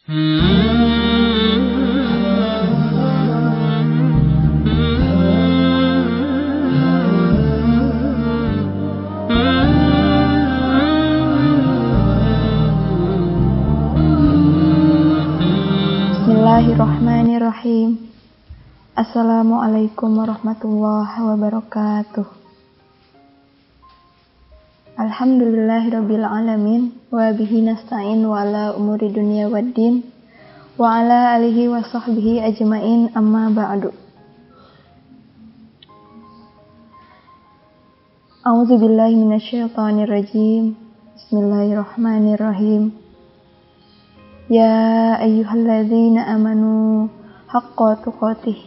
Bismillahirrahmanirrahim. Assalamualaikum warahmatullahi wabarakatuh. Alhamdulillahirabbil alamin wa bihi nasta'in wa ala umuri dunya waddin wa ala alihi wa sahbihi ajmain, amma ba'du. A'udzu billahi minasyaitonir rajim. Bismillahirrahmanirrahim. Ya ayyuhalladzina amanu haqqa tuqatih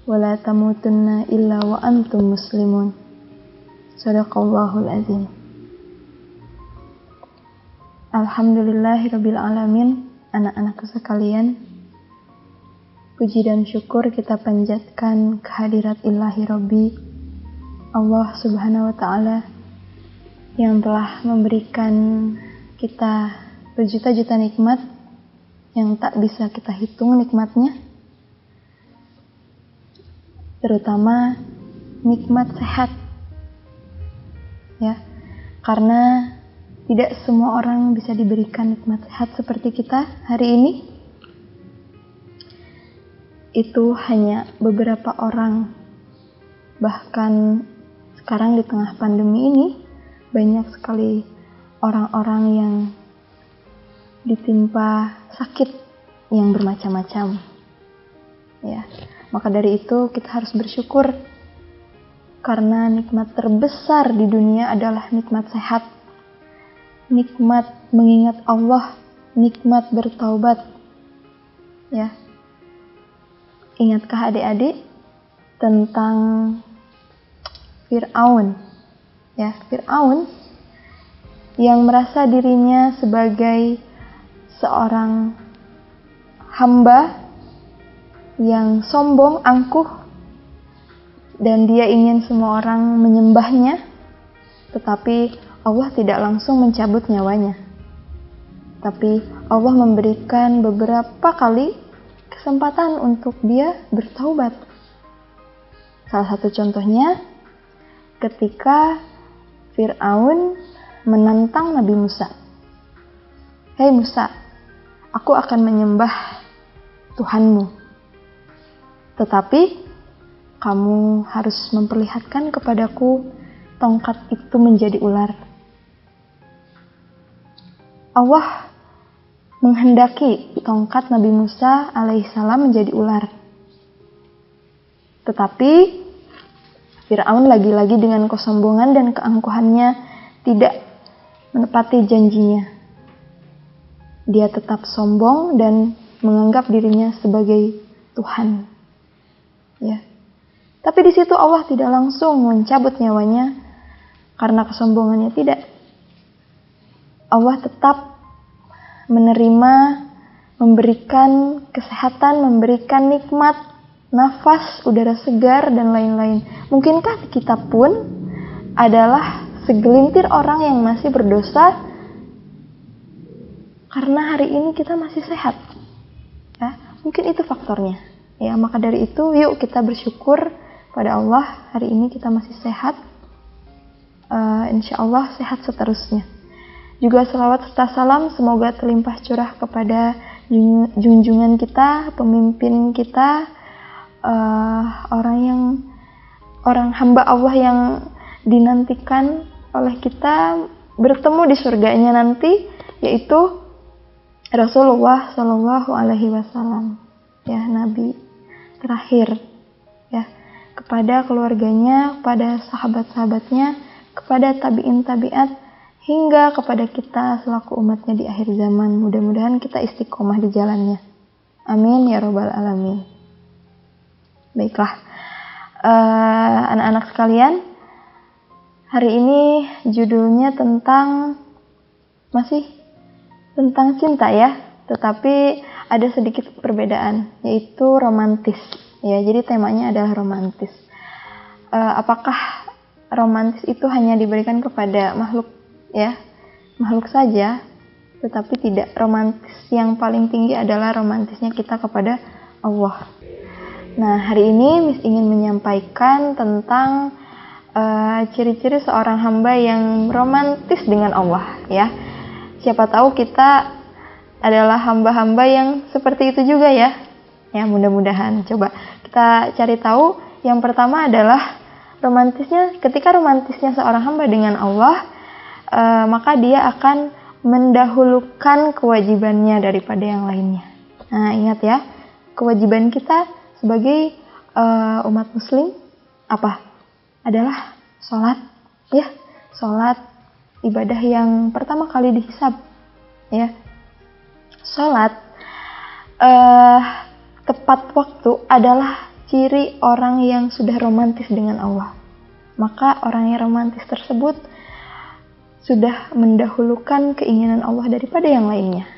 wa la tamutunna illa wa antum muslimun. Shadaqallahul azim. Alhamdulillahirabbil alamin. Anak-anakku sekalian, puji dan syukur kita panjatkan kehadirat Ilahi Rabbi Allah Subhanahu wa taala yang telah memberikan kita berjuta-juta nikmat yang tak bisa kita hitung nikmatnya, terutama nikmat sehat, ya, karena tidak semua orang bisa diberikan nikmat sehat seperti kita hari ini. Itu hanya beberapa orang. Bahkan sekarang di tengah pandemi ini banyak sekali orang-orang yang ditimpa sakit yang bermacam-macam, ya. Maka dari itu kita harus bersyukur karena nikmat terbesar di dunia adalah nikmat sehat, nikmat mengingat Allah, nikmat bertaubat, ya. Ingatkah adik-adik tentang Fir'aun, ya, Fir'aun yang merasa dirinya sebagai seorang hamba yang sombong, angkuh, dan dia ingin semua orang menyembahnya, tetapi Allah tidak langsung mencabut nyawanya. Tapi Allah memberikan beberapa kali kesempatan untuk dia bertaubat. Salah satu contohnya ketika Fir'aun menantang Nabi Musa. Hei Musa, aku akan menyembah Tuhanmu, tetapi kamu harus memperlihatkan kepadaku tongkat itu menjadi ular. Allah menghendaki tongkat Nabi Musa alaihissalam menjadi ular. Tetapi Fir'aun lagi-lagi dengan kesombongan dan keangkuhannya tidak menepati janjinya. Dia tetap sombong dan menganggap dirinya sebagai Tuhan, ya. Tapi di situ Allah tidak langsung mencabut nyawanya karena kesombongannya, tidak. Allah tetap menerima, memberikan kesehatan, memberikan nikmat, nafas, udara segar, dan lain-lain. Mungkinkah kita pun adalah segelintir orang yang masih berdosa karena hari ini kita masih sehat, ya? Mungkin itu faktornya, ya. Maka dari itu yuk kita bersyukur pada Allah, hari ini kita masih sehat, insya Allah sehat seterusnya. Juga salawat serta salam semoga terlimpah curah kepada junjungan kita, pemimpin kita, orang hamba Allah yang dinantikan oleh kita bertemu di surganya nanti, yaitu Rasulullah Shallallahu Alaihi Wasallam, ya, Nabi terakhir, ya. Kepada keluarganya, kepada sahabat-sahabatnya, kepada tabi'in tabi'at, hingga kepada kita selaku umatnya di akhir zaman. Mudah-mudahan kita istiqomah di jalannya. Amin ya robbal alamin. Baiklah, anak-anak sekalian, hari ini judulnya masih tentang cinta, ya, tetapi ada sedikit perbedaan, yaitu romantis, ya. Jadi temanya adalah romantis. Apakah romantis itu hanya diberikan kepada makhluk, ya, makhluk saja, tetapi tidak romantis. Yang paling tinggi adalah romantisnya kita kepada Allah. Nah, hari ini Miss ingin menyampaikan tentang ciri-ciri seorang hamba yang romantis dengan Allah, ya. Siapa tahu kita adalah hamba-hamba yang seperti itu juga, ya. Ya, mudah-mudahan. Coba kita cari tahu. Yang pertama adalah ketika romantisnya seorang hamba dengan Allah, maka dia akan mendahulukan kewajibannya daripada yang lainnya. Nah, ingat ya, kewajiban kita sebagai umat muslim apa? Adalah sholat, ya. Sholat, ibadah yang pertama kali dihisab, ya. Sholat tepat waktu adalah ciri orang yang sudah romantis dengan Allah. Maka orang yang romantis tersebut sudah mendahulukan keinginan Allah daripada yang lainnya.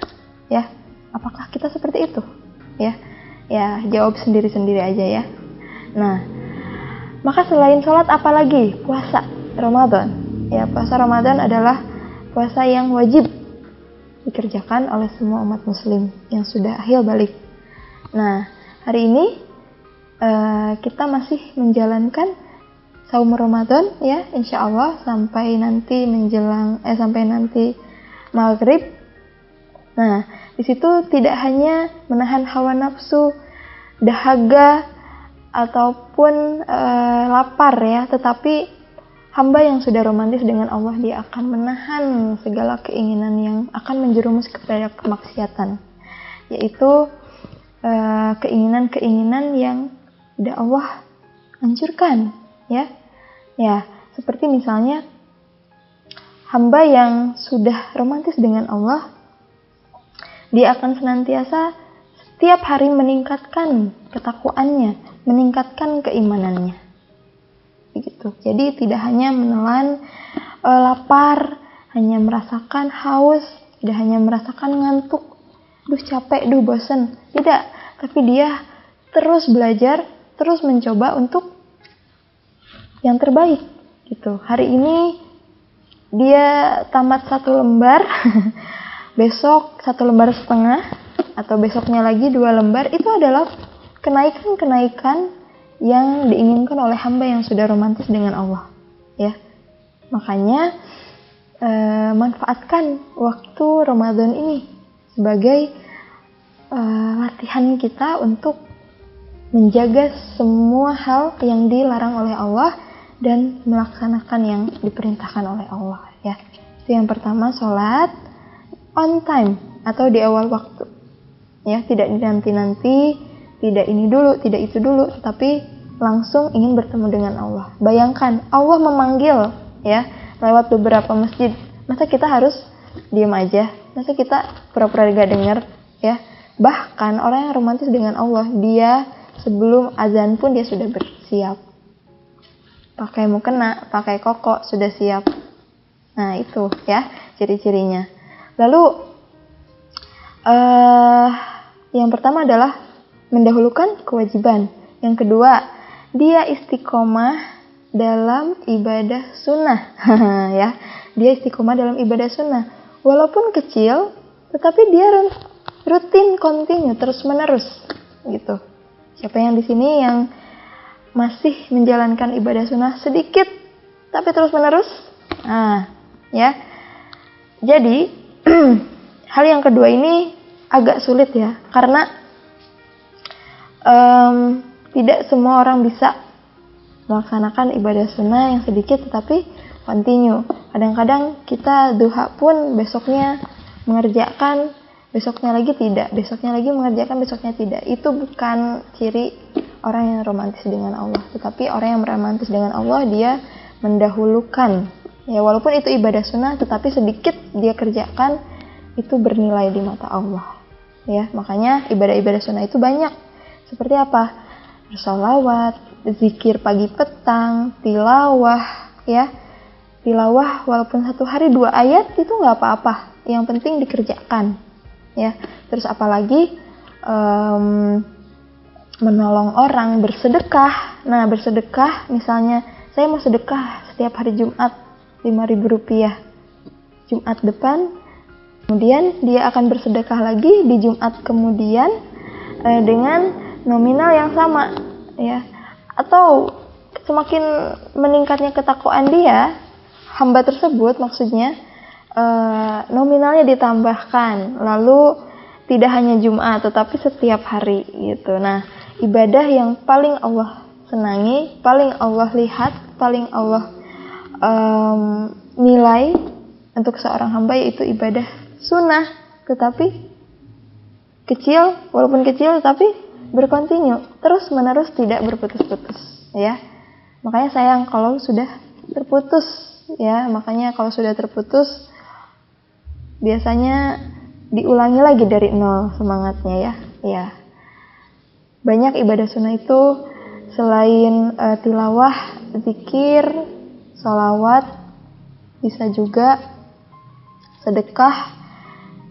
Ya, apakah kita seperti itu? Ya, jawab sendiri-sendiri aja ya. Nah, maka selain sholat apalagi? Puasa Ramadan. Ya, puasa Ramadan adalah puasa yang wajib dikerjakan oleh semua umat muslim yang sudah akhir balik. Nah, hari ini kita masih menjalankan saum Ramadan, ya, insya Allah sampai nanti sampai nanti maghrib. Nah, di situ tidak hanya menahan hawa nafsu, dahaga ataupun lapar, ya, tetapi hamba yang sudah romantis dengan Allah, dia akan menahan segala keinginan yang akan menjerumus kepada kemaksiatan, yaitu keinginan-keinginan yang tidak Allah hancurkan, ya. Ya, seperti misalnya hamba yang sudah romantis dengan Allah, dia akan senantiasa setiap hari meningkatkan ketakwaannya, meningkatkan keimanannya. Begitu. Jadi tidak hanya menelan lapar, hanya merasakan haus, tidak hanya merasakan ngantuk, capek, bosan. Tidak, tapi dia terus belajar, terus mencoba untuk yang terbaik gitu. Hari ini dia tamat 1 lembar, besok 1,5 lembar, atau besoknya lagi 2 lembar. Itu adalah kenaikan-kenaikan yang diinginkan oleh hamba yang sudah romantis dengan Allah, ya. Makanya manfaatkan waktu Ramadan ini sebagai latihan kita untuk menjaga semua hal yang dilarang oleh Allah dan melaksanakan yang diperintahkan oleh Allah, ya. Itu yang pertama, sholat on time atau di awal waktu, ya, tidak dinanti-nanti, tidak ini dulu, tidak itu dulu, tapi langsung ingin bertemu dengan Allah. Bayangkan Allah memanggil, ya, lewat beberapa masjid. Masa kita harus diam aja? Masa kita pura-pura gak dengar, ya? Bahkan orang yang romantis dengan Allah, dia sebelum azan pun dia sudah bersiap. Pakai mukena, pakai koko, sudah siap. Nah, itu ya ciri-cirinya. Lalu yang pertama adalah mendahulukan kewajiban. Yang kedua, dia istiqomah dalam ibadah sunnah. Ya, dia istiqomah dalam ibadah sunnah. Walaupun kecil, tetapi dia rutin, kontinu, terus menerus, gitu. Siapa yang di sini yang masih menjalankan ibadah sunnah sedikit, tapi terus menerus? Nah, ya. Jadi hal yang kedua ini agak sulit, ya, karena tidak semua orang bisa melaksanakan ibadah sunnah yang sedikit tetapi continue. Kadang-kadang kita duha pun besoknya mengerjakan, besoknya lagi tidak, besoknya lagi mengerjakan, besoknya tidak. Itu bukan ciri orang yang romantis dengan Allah. Tetapi orang yang romantis dengan Allah, dia mendahulukan, ya, walaupun itu ibadah sunnah tetapi sedikit dia kerjakan, itu bernilai di mata Allah, ya. Makanya ibadah-ibadah sunnah itu banyak. Seperti apa? Bersolawat, zikir pagi petang, tilawah, ya. Tilawah walaupun 1 hari 2 ayat itu nggak apa-apa, yang penting dikerjakan, ya. Terus apalagi menolong orang, bersedekah. Nah, bersedekah misalnya saya mau sedekah setiap hari Jumat 5.000 rupiah. Jumat depan Kemudian dia akan bersedekah lagi di Jumat kemudian dengan nominal yang sama, ya. Atau semakin meningkatnya ketakwaan dia, hamba tersebut maksudnya, nominalnya ditambahkan, lalu tidak hanya Jumat tetapi setiap hari gitu. Nah, ibadah yang paling Allah senangi, paling Allah lihat, paling Allah nilai untuk seorang hamba yaitu ibadah sunnah, tetapi kecil, walaupun kecil tetapi berkontinu, terus menerus, tidak berputus-putus, ya. Makanya sayang kalau sudah terputus, ya. Makanya kalau sudah terputus biasanya diulangi lagi dari nol semangatnya, ya. Ya. Banyak ibadah sunnah itu selain tilawah, zikir, sholawat, bisa juga sedekah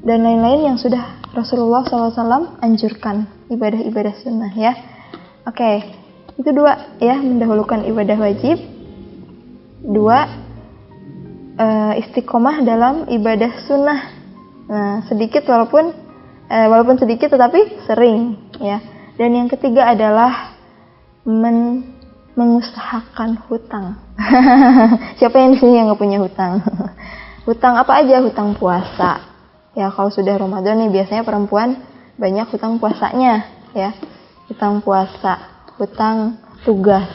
dan lain-lain yang sudah Rasulullah SAW anjurkan, ibadah-ibadah sunnah, ya. Oke, itu 2 ya, mendahulukan ibadah wajib. 2, istiqomah dalam ibadah sunnah. Nah, sedikit walaupun sedikit tetapi sering, ya. Dan yang ketiga adalah mengusahakan hutang. Siapa yang di sini yang nggak punya hutang? Hutang apa aja? Hutang puasa. Ya, kalau sudah Ramadan nih biasanya perempuan banyak hutang puasanya, ya. Hutang puasa, hutang tugas,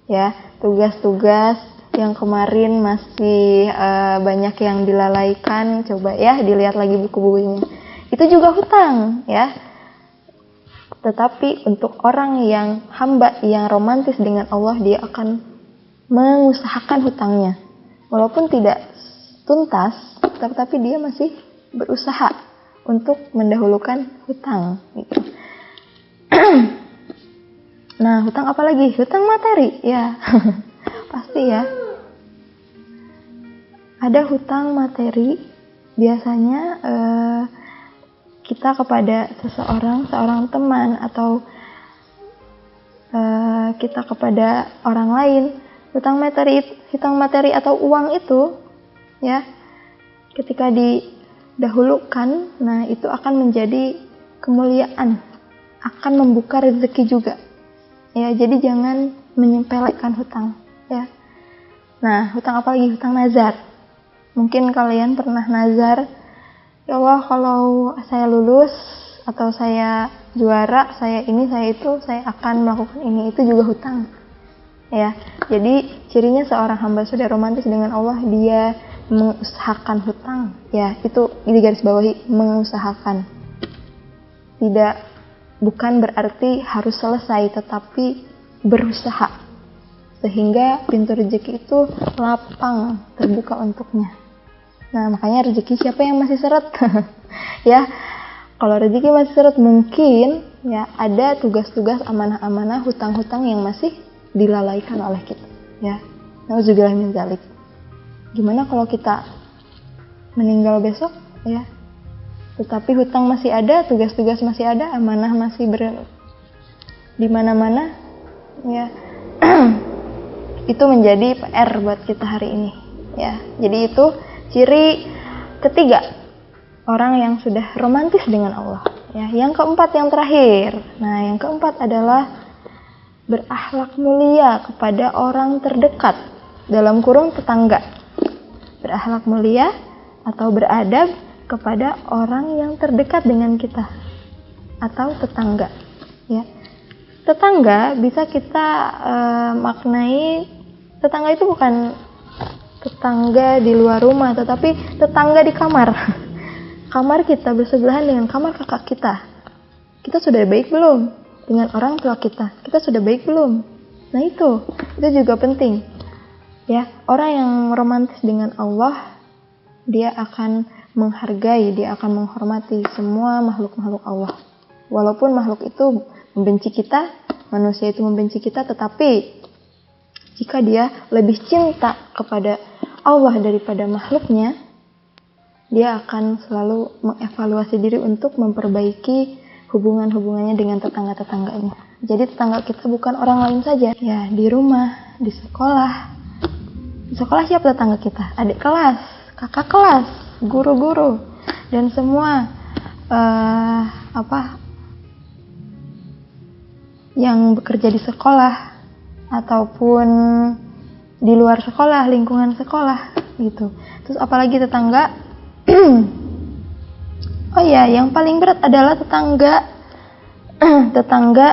ya. Tugas-tugas yang kemarin masih banyak yang dilalaikan, coba ya dilihat lagi buku-bukunya. Itu juga hutang, ya. Tetapi untuk orang yang hamba yang romantis dengan Allah, dia akan mengusahakan hutangnya. Walaupun tidak tuntas, tetapi dia masih berusaha untuk mendahulukan hutang gitu. Nah, hutang apa lagi? Hutang materi, ya. Pasti ya. Ada hutang materi, biasanya kita kepada seorang teman atau kita kepada orang lain. Hutang materi atau uang itu, ya, ketika didahulukan, nah itu akan menjadi kemuliaan, akan membuka rezeki juga, ya. Jadi jangan menyepelekan hutang, ya. Nah, hutang apa lagi? Hutang nazar. Mungkin kalian pernah nazar, ya Allah, kalau saya lulus atau saya juara, saya ini, saya itu, saya akan melakukan ini. Itu juga hutang, ya. Jadi cirinya seorang hamba sudah romantis dengan Allah, dia mengusahakan hutang, ya. Itu digarisbawahi, mengusahakan. Bukan berarti harus selesai, tetapi berusaha sehingga pintu rezeki itu lapang, terbuka untuknya. Nah, makanya rezeki siapa yang masih seret? Ya, kalau rezeki masih seret, mungkin ya ada tugas-tugas, amanah-amanah, hutang-hutang yang masih dilalaikan oleh kita, ya. Nauzubillah min dzalik. Gimana kalau kita meninggal besok, ya, tetapi hutang masih ada, tugas-tugas masih ada, amanah masih di mana-mana, ya. Itu menjadi PR buat kita hari ini, ya. Jadi itu ciri ketiga orang yang sudah romantis dengan Allah, ya. Yang keempat, yang terakhir. Nah, yang keempat adalah berakhlak mulia kepada orang terdekat, dalam kurung tetangga. Berakhlak mulia atau beradab kepada orang yang terdekat dengan kita atau tetangga, ya. Tetangga bisa kita maknai, tetangga itu bukan tetangga di luar rumah, tetapi tetangga di kamar. Kamar kita bersebelahan dengan kamar kakak kita. Kita sudah baik belum dengan orang tua kita? Kita sudah baik belum? Nah, itu juga penting, ya. Orang yang romantis dengan Allah, dia akan menghargai, dia akan menghormati semua makhluk-makhluk Allah. Walaupun makhluk itu membenci kita, manusia itu membenci kita, tetapi jika dia lebih cinta kepada Allah daripada makhluknya, dia akan selalu mengevaluasi diri untuk memperbaiki hubungan-hubungannya dengan tetangga-tetangganya. Jadi tetangga kita bukan orang lain saja, ya, di rumah, di sekolah. Di sekolah siapa tetangga kita? Adik kelas, kakak kelas, guru-guru. dan semua yang bekerja di sekolah ataupun di luar sekolah, lingkungan sekolah gitu. Terus apalagi tetangga. Oh ya, yang paling berat adalah tetangga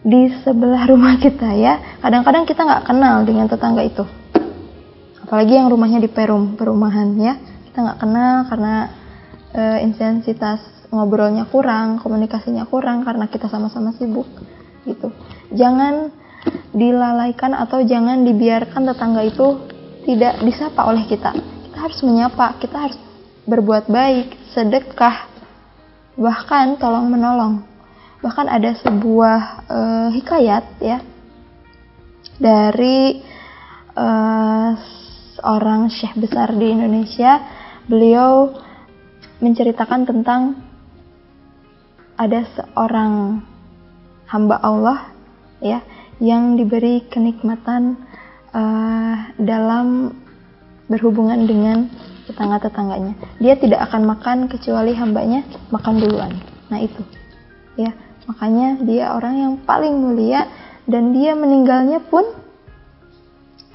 di sebelah rumah kita ya. Kadang-kadang kita nggak kenal dengan tetangga itu, apalagi yang rumahnya di perumahan ya. Kita nggak kenal karena intensitas ngobrolnya kurang, komunikasinya kurang karena kita sama-sama sibuk gitu. Jangan dilalaikan atau jangan dibiarkan tetangga itu tidak disapa oleh kita. Kita harus menyapa, kita harus berbuat baik, sedekah, bahkan tolong menolong. Bahkan ada sebuah hikayat ya dari seorang syekh besar di Indonesia. Beliau menceritakan tentang ada seorang hamba Allah ya yang diberi kenikmatan dalam berhubungan dengan tetangga-tetangganya. Dia tidak akan makan kecuali hambanya makan duluan. Nah itu ya, makanya dia orang yang paling mulia, dan dia meninggalnya pun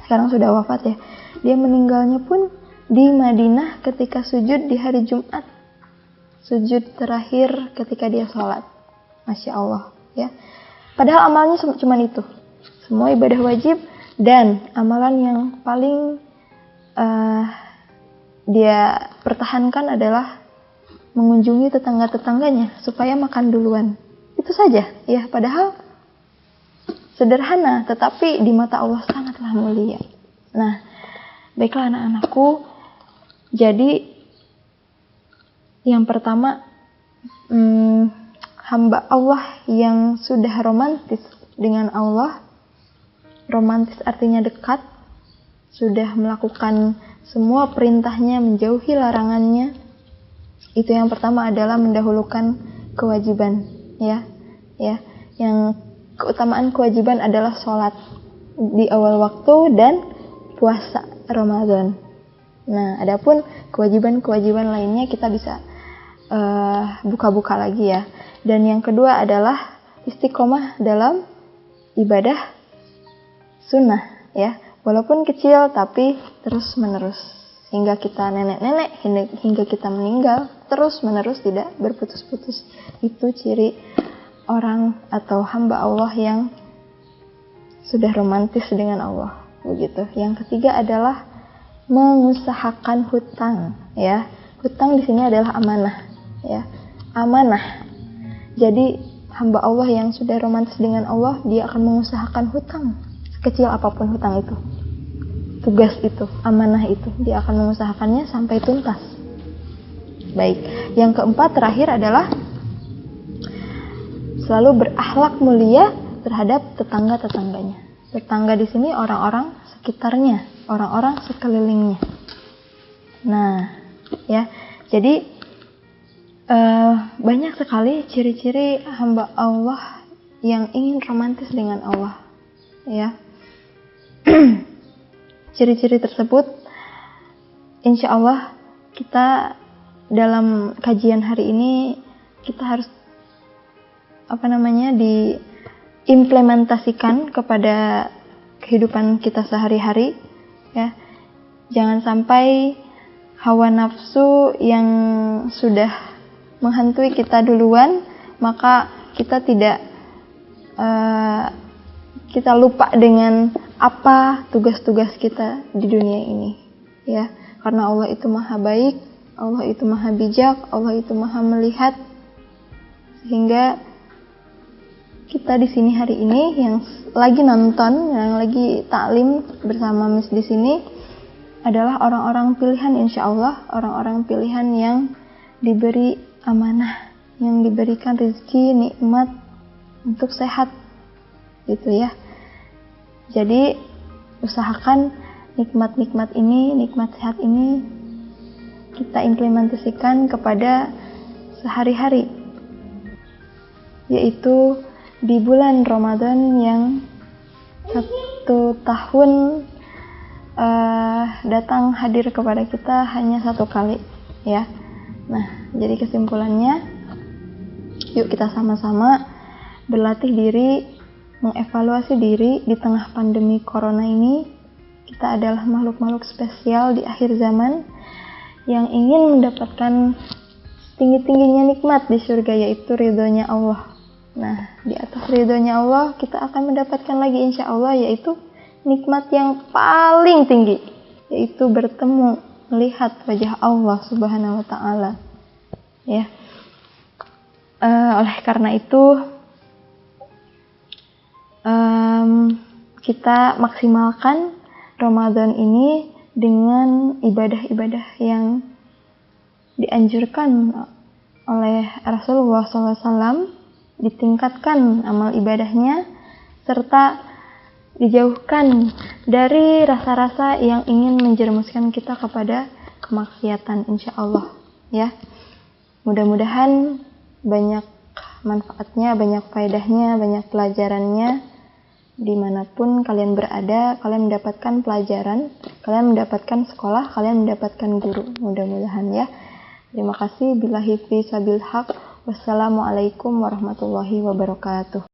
sekarang sudah wafat ya. Dia meninggalnya pun di Madinah ketika sujud di hari Jumat, sujud terakhir ketika dia sholat. Masya Allah ya. Padahal amalnya cuma itu, semua ibadah wajib, dan amalan yang paling dia pertahankan adalah mengunjungi tetangga-tetangganya supaya makan duluan. Itu saja ya, padahal sederhana tetapi di mata Allah sangatlah mulia. Nah, baiklah anak-anakku, jadi yang pertama, hamba Allah yang sudah romantis dengan Allah. Romantis artinya dekat, sudah melakukan semua perintahnya, menjauhi larangannya. Itu yang pertama adalah mendahulukan kewajiban ya. Yang keutamaan kewajiban adalah sholat di awal waktu dan puasa Ramadan. Nah, adapun kewajiban-kewajiban lainnya kita bisa buka-buka lagi ya. Dan yang kedua adalah istiqomah dalam ibadah sunnah ya, walaupun kecil tapi terus menerus hingga kita nenek-nenek, hingga kita meninggal, terus menerus tidak berputus-putus. Itu ciri orang atau hamba Allah yang sudah romantis dengan Allah begitu. Yang ketiga adalah mengusahakan hutang ya. Hutang di sini adalah amanah ya, amanah. Jadi hamba Allah yang sudah romantis dengan Allah, dia akan mengusahakan hutang, sekecil apapun hutang itu, tugas itu, amanah itu, dia akan mengusahakannya sampai tuntas. Baik, yang keempat terakhir adalah selalu berakhlak mulia terhadap tetangga-tetangganya. Tetangga di sini orang-orang sekitarnya, orang-orang sekelilingnya. Nah, ya, jadi banyak sekali ciri-ciri hamba Allah yang ingin romantis dengan Allah ya. Ciri-ciri tersebut insya Allah kita dalam kajian hari ini kita harus diimplementasikan kepada kehidupan kita sehari-hari ya. Jangan sampai hawa nafsu yang sudah menghantui kita duluan, maka kita kita lupa dengan apa tugas-tugas kita di dunia ini ya. Karena Allah itu maha baik, Allah itu maha bijak, Allah itu maha melihat, sehingga kita di sini hari ini yang lagi nonton, yang lagi taklim bersama Miss di sini adalah orang-orang pilihan, insya Allah orang-orang pilihan yang diberi amanah, yang diberikan rezeki, nikmat untuk sehat gitu ya. Jadi usahakan nikmat-nikmat ini, nikmat sehat ini kita implementasikan kepada sehari-hari, yaitu di bulan Ramadan yang satu tahun datang hadir kepada kita hanya satu kali ya. Nah, jadi kesimpulannya, yuk kita sama-sama berlatih diri, mengevaluasi diri di tengah pandemi corona ini. Kita adalah makhluk-makhluk spesial di akhir zaman yang ingin mendapatkan tinggi-tingginya nikmat di surga, yaitu ridhonya Allah. Nah, di atas ridhonya Allah kita akan mendapatkan lagi insya Allah, yaitu nikmat yang paling tinggi, yaitu bertemu, melihat wajah Allah Subhanahu wa Ta'ala. Ya, oleh karena itu kita maksimalkan Ramadan ini dengan ibadah-ibadah yang dianjurkan oleh Rasulullah SAW, ditingkatkan amal ibadahnya, serta dijauhkan dari rasa-rasa yang ingin menjerumuskan kita kepada kemaksiatan, insya Allah. Ya, mudah-mudahan banyak manfaatnya, banyak faedahnya, banyak pelajarannya. Dimanapun kalian berada, kalian mendapatkan pelajaran, kalian mendapatkan sekolah, kalian mendapatkan guru, mudah-mudahan ya. Terima kasih. Billahi fi sabil haq. Wassalamualaikum warahmatullahi wabarakatuh.